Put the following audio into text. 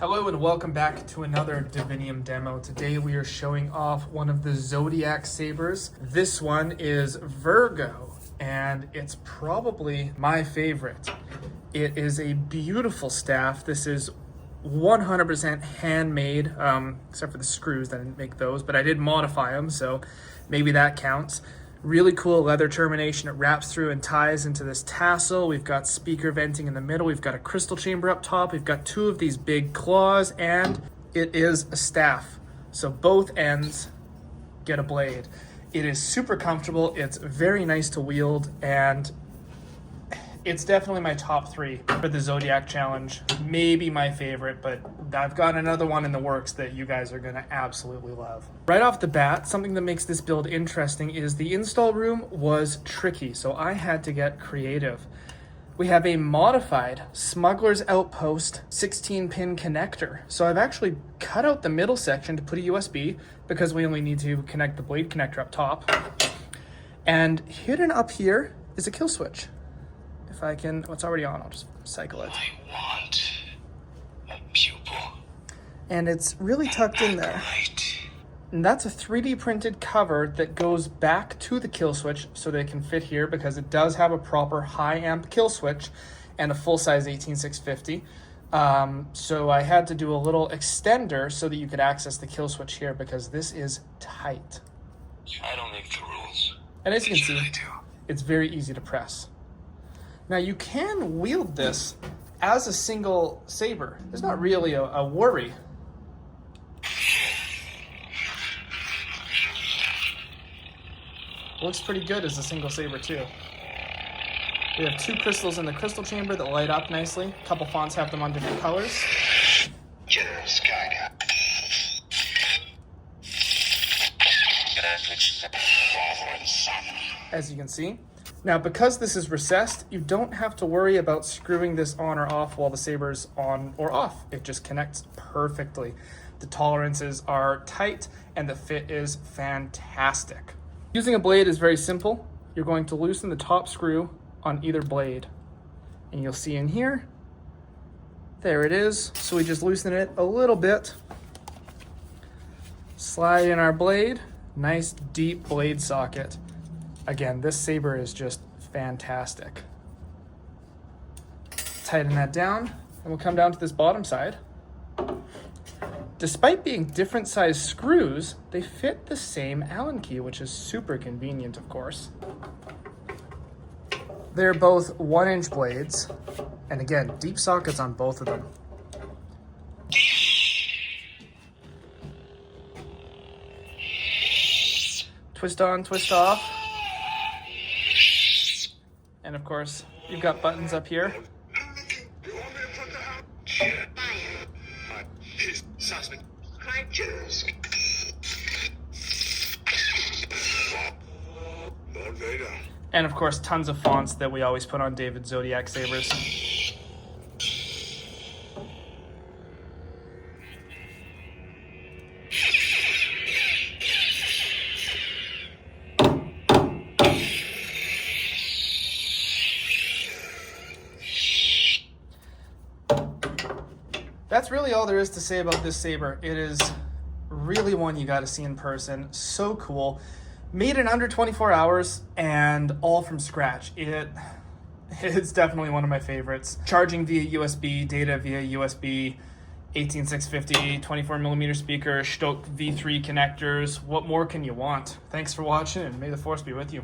Hello and welcome back to another Divinium demo. Today we are showing off one of the Zodiac sabers. This one is Virgo and it's probably my favorite. It is a beautiful staff. This is 100% handmade, except for the screws. I didn't make those, but I did modify them, so maybe that counts. Really cool leather termination. It wraps through and ties into this tassel. We've got speaker venting in the middle. We've got a crystal chamber up top. We've got two of these big claws, and it is a staff. So both ends get a blade. It is super comfortable. It's very nice to wield, and it's definitely my top 3 for the Zodiac challenge. Maybe my favorite, but I've got another one in the works that you guys are gonna absolutely love. Right off the bat, something that makes this build interesting is the install room was tricky, so I had to get creative. We have a modified Smuggler's Outpost 16-pin connector. So I've actually cut out the middle section to put a USB because we only need to connect the blade connector up top. And hidden up here is a kill switch. If I can, it's already on, I'll just cycle it. I want a pupil. And it's really tucked in there. And that's a 3D printed cover that goes back to the kill switch so they can fit here because it does have a proper high amp kill switch and a full size 18650. So I had to do a little extender so that you could access the kill switch here because this is tight. I don't make the rules. And as you can see, it's very easy to press. Now you can wield this as a single saber. There's not really a worry. Looks pretty good as a single saber too. We have 2 crystals in the crystal chamber that light up nicely. A couple fonts have them on different colors. Generous guide. As you can see. Now, because this is recessed, you don't have to worry about screwing this on or off while the saber's on or off. It just connects perfectly. The tolerances are tight and the fit is fantastic. Using a blade is very simple. You're going to loosen the top screw on either blade. And you'll see in here, there it is. So we just loosen it a little bit. Slide in our blade, nice deep blade socket. Again, this saber is just fantastic. Tighten that down, and we'll come down to this bottom side. Despite being different size screws, they fit the same Allen key, which is super convenient, of course. They're both 1-inch blades, and again, deep sockets on both of them. Twist on, twist off. And of course, you've got buttons up here. And of course, tons of fonts that we always put on David's Zodiac sabers. That's really all there is to say about this saber. It is really one you got to see in person. So cool. Made in under 24 hours and all from scratch. It's definitely one of my favorites. Charging via USB, data via USB, 18650, 24mm speaker, Stoke V3 connectors. What more can you want? Thanks for watching and may the force be with you.